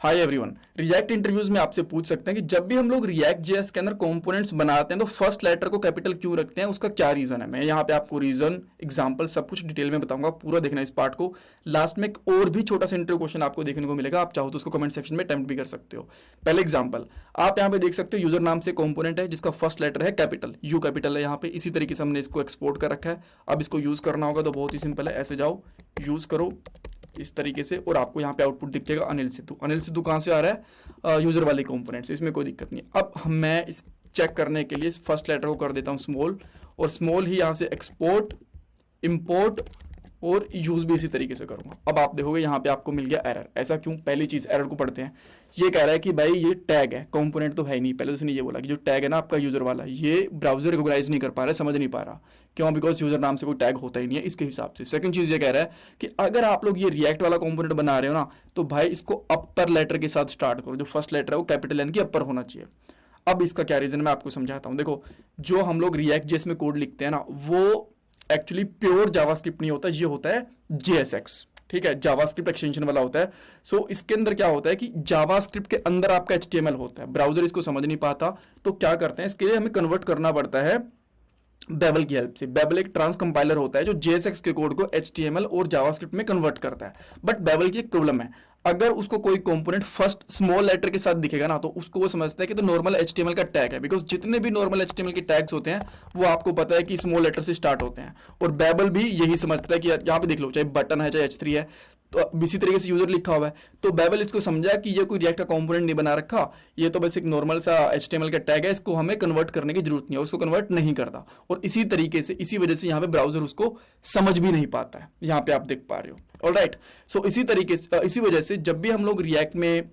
Hi everyone, react interviews में आपसे पूछ सकते हैं कि जब भी हम लोग रिएक्ट जेएस के अंदर कंपोनेंट्स बनाते हैं तो फर्स्ट लेटर को कैपिटल क्यों रखते हैं, उसका क्या रीजन है। मैं यहाँ पे आपको रीजन, एग्जांपल सब कुछ डिटेल में बताऊंगा। पूरा देखना इस पार्ट को। लास्ट में एक और भी छोटा सा इंटरव्यू क्वेश्चन आपको देखने को मिलेगा, आप चाहो तो उसको कमेंट सेक्शन में अटेम्प्ट भी कर सकते हो। पहले एग्जाम्पल आप यहाँ पे देख सकते हो, यूजर नाम से कंपोनेंट है जिसका फर्स्ट लेटर है कैपिटल, यू कैपिटल है यहाँ पे। इसी तरीके से हमने इसको एक्सपोर्ट कर रखा है। अब इसको यूज करना होगा तो बहुत ही सिंपल है, ऐसे जाओ यूज करो इस तरीके से और आपको यहाँ पे आउटपुट दिख जाएगा अनिल सिद्धू। अनिल सिद्धू कहाँ से आ रहा है, यूजर वाले कंपोनेंट से, इसमें कोई दिक्कत नहीं। अब मैं इस चेक करने के लिए इस फर्स्ट लेटर को कर देता हूँ स्मॉल, और स्मॉल ही यहाँ से एक्सपोर्ट, इंपोर्ट और यूज भी इसी तरीके से करूंगा। अब आप देखोगे यहाँ पे आपको मिल गया एरर। ऐसा क्यों? पहली चीज एरर को पढ़ते हैं। ये कह रहा है कि भाई ये टैग है, कंपोनेंट तो है ही नहीं। पहले तो उसने ये बोला कि जो टैग है ना आपका यूजर वाला, ये ब्राउजर रिकॉग्नाइज नहीं कर पा रहा है, समझ नहीं पा रहा। क्यों? बिकॉज यूजर नाम से कोई टैग होता ही नहीं है इसके हिसाब से। सेकंड चीज ये कह रहा है कि अगर आप लोग ये रिएक्ट वाला कंपोनेंट बना रहे हो ना, तो भाई इसको अपर लेटर के साथ स्टार्ट करो। जो फर्स्ट लेटर है वो कैपिटल एन की अपर होना चाहिए। अब इसका क्या रीजन मैं आपको समझाता हूँ। देखो, जो हम लोग रिएक्ट जेएस में कोड लिखते हैं ना, वो एक्चुअली प्योर जावास्क्रिप्ट नहीं होता, ये होता है जेएसएक्स। ठीक है, जावास्क्रिप्ट एक्सटेंशन वाला होता है। सो इसके अंदर क्या होता है कि जावास्क्रिप्ट के अंदर आपका एचटीएमएल होता है। ब्राउजर इसको समझ नहीं पाता, तो क्या करते हैं, इसके लिए हमें कन्वर्ट करना पड़ता है बेबल की हेल्प से। बेबल एक ट्रांस कंपाइलर होता है जो जेएसएक्स के कोड को एचटीएमएल और जावास्क्रिप्ट में कन्वर्ट करता है। बट बेबल की एक प्रॉब्लम है, अगर उसको कोई कंपोनेंट फर्स्ट स्मॉल लेटर के साथ दिखेगा ना, तो उसको वो समझता है कि तो नॉर्मल एचटीएमएल का टैग है। बिकॉज जितने भी नॉर्मल एचटीएमएल के टैग्स होते हैं वो आपको पता है कि स्मॉल लेटर से स्टार्ट होते हैं, और बेबल भी यही समझता है कि यहाँ पे देख लो, चाहे बटन है चाहे H3 है, तो इसी तरीके से यूजर लिखा हुआ है। तो बेबल इसको समझा कि ये कोई रिएक्ट का कंपोनेंट नहीं बना रखा, ये तो बस एक नॉर्मल सा एचटीएमएल का टैग है, इसको हमें कन्वर्ट करने की जरूरत नहीं है, उसको कन्वर्ट नहीं करता। और इसी तरीके से, इसी वजह से यहाँ पे ब्राउजर उसको समझ भी नहीं पाता है। यहाँ पे आप देख पा रहे हो। ऑलराइट, सो इसी तरीके से, इसी वजह से जब भी हम लोग रिएक्ट में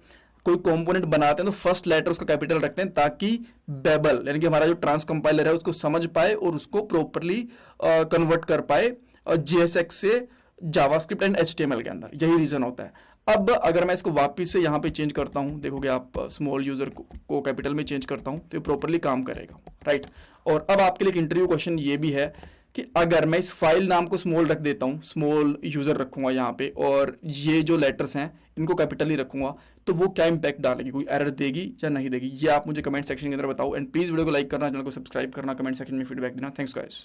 कोई कंपोनेंट बनाते हैं तो फर्स्ट लेटर उसका कैपिटल रखते हैं, ताकि बेबल यानी कि हमारा जो ट्रांस कंपाइलर है उसको समझ पाए और उसको प्रॉपरली कन्वर्ट कर पाए जेएसएक्स से जावास्क्रिप्ट एंड एचटीएमएल के अंदर। यही रीजन होता है। अब अगर मैं इसको वापस से यहाँ पे चेंज करता हूँ, देखोगे आप, स्मॉल यूजर को कैपिटल में चेंज करता हूँ तो ये प्रॉपरली काम करेगा। राइट, और अब आपके लिए एक इंटरव्यू क्वेश्चन ये भी है कि अगर मैं इस फाइल नाम को स्मॉल रख देता हूँ, स्मॉल यूजर रखूंगा यहाँ पे, और ये जो लेटर्स हैं इनको कैपिटल ही रखूंगा, तो वो क्या इंपैक्ट डालेगी, कोई एरर देगी या नहीं देगी, ये आप मुझे कमेंट सेक्शन के अंदर बताओ। एंड प्लीज वीडियो को लाइक करना, चैनल को सब्सक्राइब करना, कमेंट सेक्शन में फीडबैक देना। Thanks guys.